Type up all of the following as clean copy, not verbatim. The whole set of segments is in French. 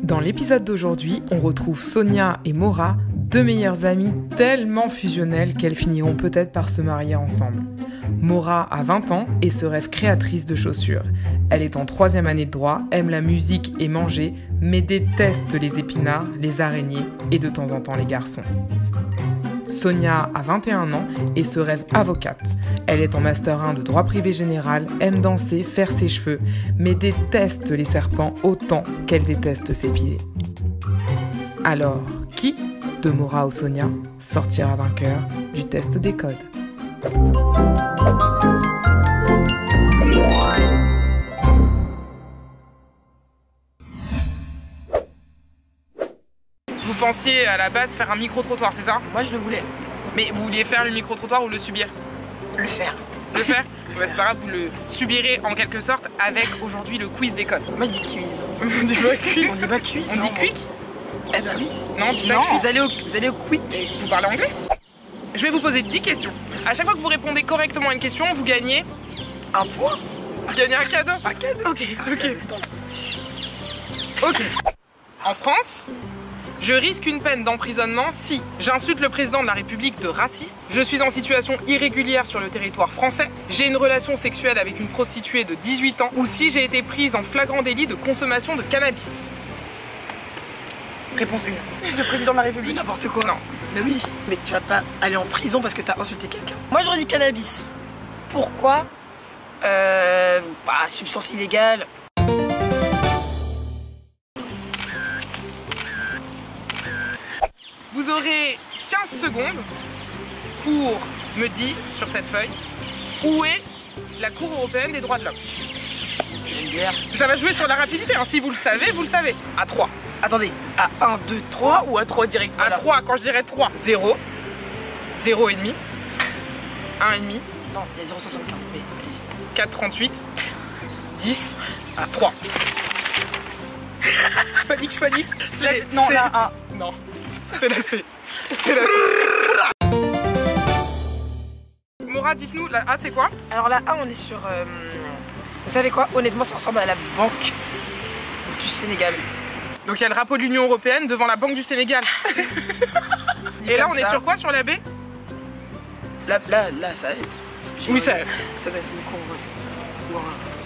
Dans l'épisode d'aujourd'hui, on retrouve Sonia et Maura, deux meilleures amies tellement fusionnelles qu'elles finiront peut-être par se marier ensemble. Maura a 20 ans et se rêve créatrice de chaussures. Elle est en 3e année de droit, aime la musique et manger, mais déteste les épinards, les araignées et de temps en temps les garçons. Sonia a 21 ans et se rêve avocate. Elle est en master 1 de droit privé général, aime danser, faire ses cheveux, mais déteste les serpents autant qu'elle déteste s'épiler. Alors, qui, de Maura ou Sonia, sortira vainqueur du test des codes? Vous pensiez à la base faire un micro-trottoir, c'est ça? Moi je le voulais. Mais vous vouliez faire le micro-trottoir ou le subir? Le faire. Le faire? Ouais, c'est pas grave, vous le subirez en quelque sorte avec aujourd'hui le quiz des codes. Moi je dis quiz. On dit pas quiz? On dit pas quiz. On dit quick? Eh ben oui. Non, on dit pas Non, quiz. vous allez au quick. Vous parlez anglais? Je vais vous poser 10 questions. À chaque fois que vous répondez correctement à une question, vous gagnez Un point. Vous gagnez un cadeau. Un cadeau. Ok. En France, je risque une peine d'emprisonnement si j'insulte le président de la République de raciste, je suis en situation irrégulière sur le territoire français, j'ai une relation sexuelle avec une prostituée de 18 ans ou si j'ai été prise en flagrant délit de consommation de cannabis. Réponse 1. Le président de la République. N'importe quoi. Non. Mais oui. Mais tu vas pas aller en prison parce que t'as insulté quelqu'un. Moi j'aurais dit cannabis. Pourquoi substance illégale. Vous aurez 15 secondes pour me dire sur cette feuille où est la Cour européenne des droits de l'homme. Ça va jouer sur la rapidité, hein. Si vous le savez, vous le savez. À 3. Attendez, à 1, 2, 3 ou à 3 direct? À 3, quand je dirais 3, 0, 0,5, 1,5, Non, il y a 0,75, mais allez-y. 4,38, 10, à 3. Je panique. Non, là, 1. Non, c'est la C. C'est la C. Maura, dites-nous, la A, c'est quoi? Alors là, A, on est sur... Vous savez quoi? Honnêtement, ça ressemble à la banque du Sénégal. Donc il y a le drapeau de l'Union Européenne devant la Banque du Sénégal. Et là, on est sur quoi? Sur la B? Là, ça... Oui, ça... Ça doit être une con.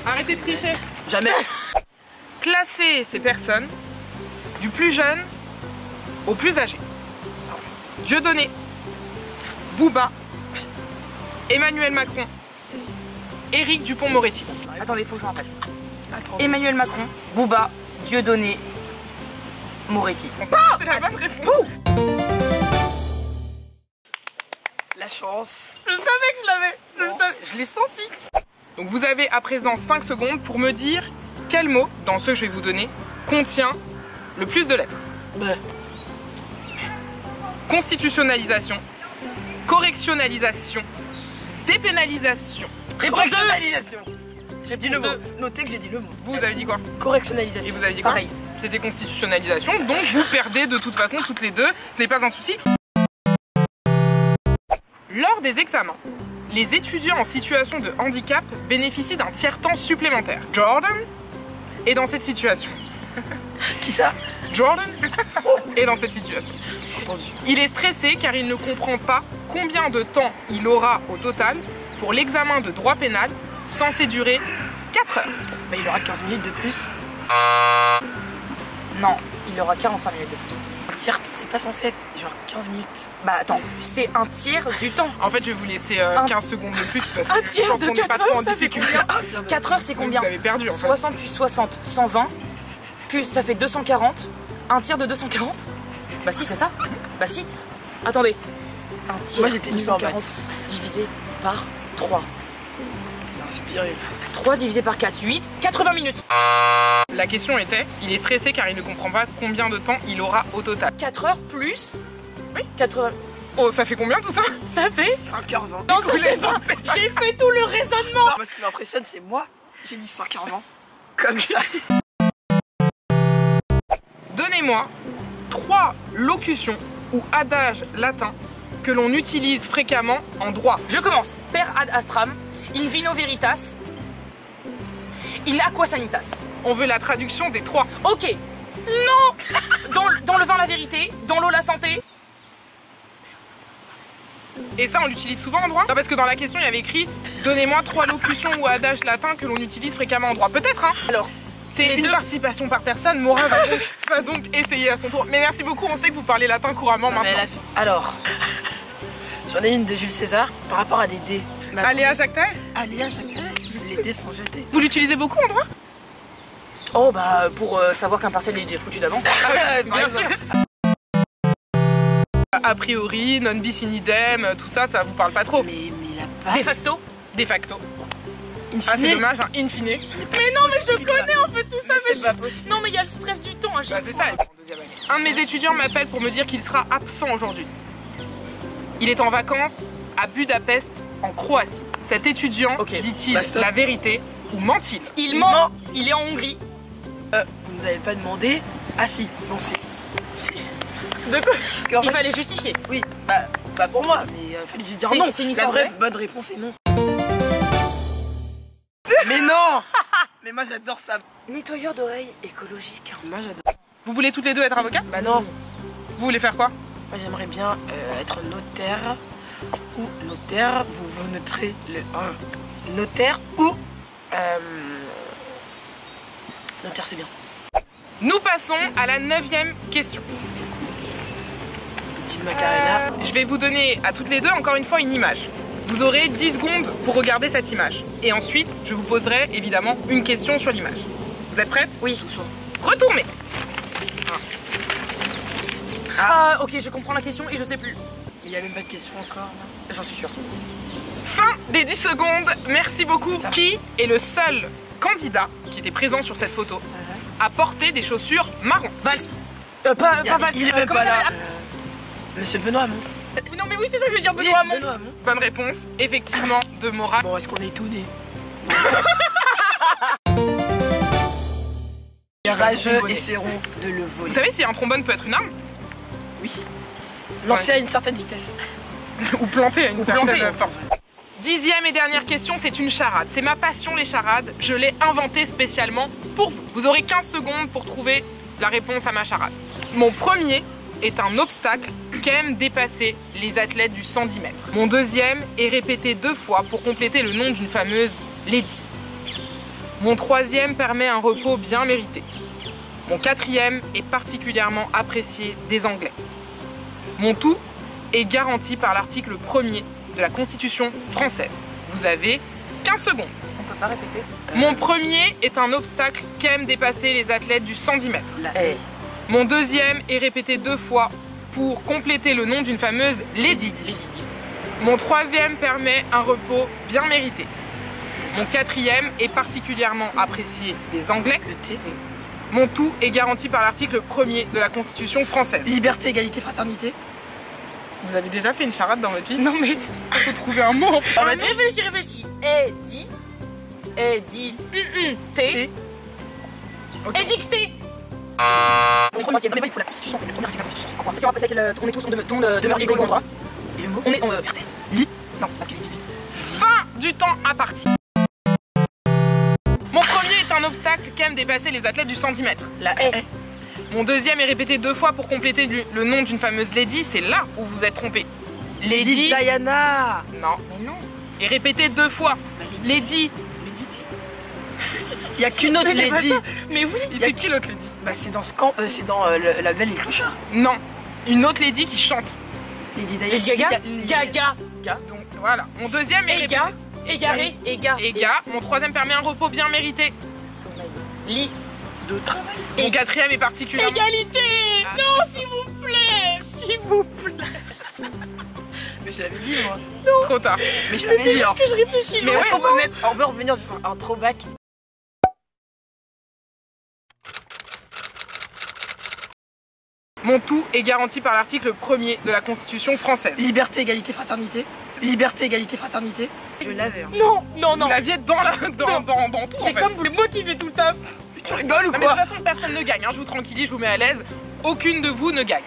Arrêtez de tricher. Jamais. Classer ces personnes du plus jeune au plus âgé. Simple. Dieudonné, Bouba, Emmanuel Macron, Éric Dupond-Moretti. Attendez, faut que je m'en rappelle. Emmanuel Macron, Bouba, Dieudonné, Moretti. C'est la bonne réponse. La chance. Je savais que je l'avais. Je l'ai senti. Donc vous avez à présent 5 secondes pour me dire quel mot, dans ceux que je vais vous donner, contient le plus de lettres. Bah. Constitutionnalisation, correctionnalisation, dépénalisation. Correctionnalisation. J'ai dit le mot. Notez que j'ai dit le mot. Vous avez dit quoi? Et Correctionnalisation. vous avez dit quoi? Pareil. C'était constitutionnalisation, donc vous perdez de toute façon toutes les deux, ce n'est pas un souci. Lors des examens, les étudiants en situation de handicap bénéficient d'un tiers-temps supplémentaire. Jordan est dans cette situation. Qui ça? Jordan est dans cette situation. Entendu. Il est stressé car il ne comprend pas combien de temps il aura au total pour l'examen de droit pénal censé durer 4 heures. Bah il aura 15 minutes de plus. Non, il aura 45 minutes de plus. Un tiers, c'est pas censé être genre 15 minutes. Bah attends, c'est un tiers du temps. En fait, je vais vous laisser 15 secondes de plus parce un que tiers je pense de qu'on n'est pas 4 trop en heures, ça fait difficulté. combien? 4 heures, c'est combien? Vous avez perdu en fait. 60 plus 60, 120. Plus ça fait 240. Un tiers de 240? Bah si, c'est ça. Bah si. Attendez. Un tiers Moi, j'étais de nul en 240 maths. divisé par 3. Inspiré. 3 divisé par 4, 8. 80 minutes. La question était, il est stressé car il ne comprend pas combien de temps il aura au total. 4 heures plus... Oui. 80... Oh, ça fait combien tout ça? Ça fait... 5h20. Non, ça c'est pas... J'ai fait tout le raisonnement. Non, ce qui m'impressionne, c'est moi. J'ai dit 5h20. Comme ça. Donnez-moi 3 locutions ou adages latins que l'on utilise fréquemment en droit. Je commence. Per ad astram, in vino veritas, in aqua sanitas. On veut la traduction des 3. Ok. Non. Dans le vin, la vérité. Dans l'eau, la santé. Et ça, on l'utilise souvent en droit? Non, parce que dans la question, il y avait écrit « Donnez-moi 3 locutions ou adages latins que l'on utilise fréquemment en droit ». Peut-être, hein? Alors, c'est une participation par personne. Mora va donc essayer à son tour. Mais merci beaucoup, on sait que vous parlez latin couramment maintenant. Alors, j'en ai une de Jules César par rapport à des dés. Aléa Jacques Taès? Aléa Jacques Taès, les dés sont jetés. Vous l'utilisez beaucoup en droit? oh bah pour savoir qu'un partiel est déjà foutu d'avance. Bien sûr. A priori, non bis in idem, tout ça, ça vous parle pas trop. Mais il a pas... De facto. De facto. In Ah, c'est fine. dommage, hein, in fine. Mais non, mais je connais en fait tout ça. Mais c'est pas possible. Non, mais il y a le stress du temps à Bah, chaque c'est fois. ça, en deuxième année. Un de mes étudiants m'appelle pour me dire qu'il sera absent aujourd'hui. Il est en vacances à Budapest, en Croatie. Cet étudiant Ok. dit-il Bah, stop. la vérité ou ment-il? Il ment. Il est en Hongrie. Vous nous avez pas demandé... Ah si, bon si. De quoi? En Il fait, fallait justifier. oui, bah, pas pour moi, mais fallait juste dire C'est- non. c'est une La histoire vraie vraie bonne réponse est non. Mais non. Mais moi j'adore ça. Nettoyeur d'oreilles écologique. Moi j'adore. Vous voulez toutes les deux être avocat? Bah non, Vous voulez faire quoi? moi j'aimerais bien être notaire ou notaire. Vous noterez le 1. Notaire ou... notaire c'est bien. Nous passons à la 9e question. Petite Macarena. Je vais vous donner à toutes les deux encore une fois une image. Vous aurez 10 secondes pour regarder cette image. Et ensuite, je vous poserai évidemment une question sur l'image. Vous êtes prêtes? Oui. Retournez. Ah, ok, je comprends la question et je sais plus. Il n'y a même pas de question encore là. J'en suis sûre. Fin des 10 secondes. Merci beaucoup. Qui est le seul candidat qui était présent sur cette photo à porter des chaussures marron? Valls. Pas Valls. Il est même comment pas ça là. s'appelle? Monsieur Benoît Hamon. Non, mais oui, c'est ça que je veux dire, Benoît Hamon. Benoît Hamon. Bonne réponse, effectivement, de Mora. Bon, est-ce qu'on est tout nés? Les rageux essaieront de le Vous voler. savez si un trombone peut être une arme? Oui. Lancer à une certaine vitesse. Ou planter à une certaine planter. force. 10e et dernière question, c'est une charade. C'est ma passion, les charades. Je l'ai inventée spécialement pour vous. Vous aurez 15 secondes pour trouver la réponse à ma charade. Mon premier est un obstacle qu'aiment dépasser les athlètes du 110 mètres. Mon deuxième est répété 2 fois pour compléter le nom d'une fameuse lady. Mon troisième permet un repos bien mérité. Mon quatrième est particulièrement apprécié des Anglais. Mon tout est garanti par l'article 1er de la Constitution française. Vous avez 15 secondes. On peut pas répéter. Mon premier est un obstacle qu'aiment dépasser les athlètes du 110 mètres. La Eh. Mon deuxième est répété 2 fois pour compléter le nom d'une fameuse lady. Mon troisième permet un repos bien mérité. Mon quatrième est particulièrement apprécié des Anglais. Le T. Mon tout est garanti par l'article 1er de la Constitution française. Liberté, égalité, fraternité. Vous avez déjà fait une charade dans votre vie? Non, mais. Il faut trouver un mot en fait. Réfléchis. T. Ok. Édicté. Le premier, il faut la Constitution. Le premier, c'est la Constitution. C'est quoi? Si on va passer avec on est tous, on Demeure égaux en droit. Et le mot? On est liberté. Li. Non, parce qu'il est dit. Fin du temps imparti. Mon premier est un obstacle qu'aiment dépasser les athlètes du 110 mètres. La haie. Mon deuxième est répété 2 fois pour compléter le nom d'une fameuse lady. C'est là où vous êtes trompé. Lady Diana. Non. Mais non. Et répété 2 fois. Bah, Lady. Il y a qu'une autre Mais c'est pas lady. ça. Mais oui. Et c'est qui l'autre lady? Bah c'est dans ce camp, c'est dans La Belle et le Clochard. Non. Une autre lady qui chante. Lady Diana. Lady Gaga. Gaga. Donc voilà. Mon deuxième est répété. Éga. Égaré. Éga. Éga. Mon troisième permet un repos bien mérité. Sommeil. Lit. De travail. Mon quatrième est particulièrement... Égalité. Ah. Non, s'il vous plaît. S'il vous plaît. Mais je l'avais dit moi. Trop tard. Mais je Mais l'avais c'est dit. juste que je réfléchis. Mais Est-ce qu'on peut mettre, on peut revenir sur un throwback. Mon tout est garanti par l'article 1er de la Constitution française. Liberté, égalité, fraternité. Liberté, égalité, fraternité. Je l'avais. Hein. Non. Vous l'aviez dans tout en C'est fait. comme moi qui fais tout le taf. Tu rigoles ou Non mais de quoi? toute façon personne ne gagne, hein. Je vous tranquillise, je vous mets à l'aise. Aucune de vous ne gagne.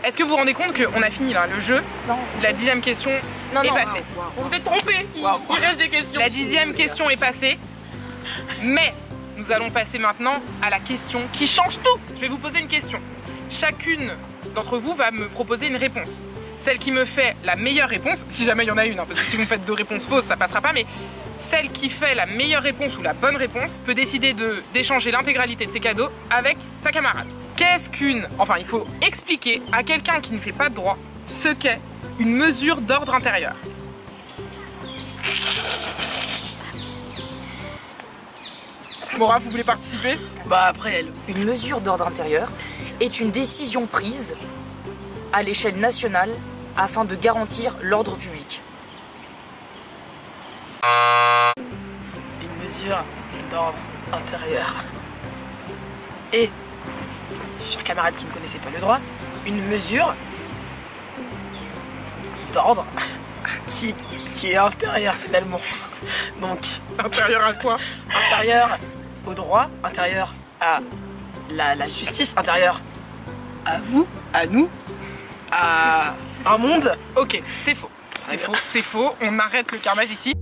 Est-ce que vous vous rendez compte qu'on a fini là le jeu? Non. La 10e question Non, est non. passée. Vous vous êtes trompé. Il Wow. reste des questions. La 10e question est passée. Mais Nous allons passer maintenant à la question qui change tout. Je vais vous poser une question. Chacune d'entre vous va me proposer une réponse. Celle qui me fait la meilleure réponse, si jamais il y en a une, hein, parce que si vous me faites 2 réponses fausses, ça passera pas, mais celle qui fait la meilleure réponse ou la bonne réponse peut décider d'échanger l'intégralité de ses cadeaux avec sa camarade. Qu'est-ce qu'une... Enfin, il faut expliquer à quelqu'un qui ne fait pas de droit ce qu'est une mesure d'ordre intérieur. Maura, vous voulez participer? Bah après elle. Une mesure d'ordre intérieur est une décision prise à l'échelle nationale afin de garantir l'ordre public. Une mesure d'ordre intérieur. Et, chers camarades qui ne connaissaient pas le droit, une mesure d'ordre qui est intérieure finalement. Donc, Intérieur à quoi? intérieur au droit, intérieur à la justice, intérieur à vous, à nous, à un monde. Ok, c'est faux. C'est faux, c'est faux. On arrête le carnage ici.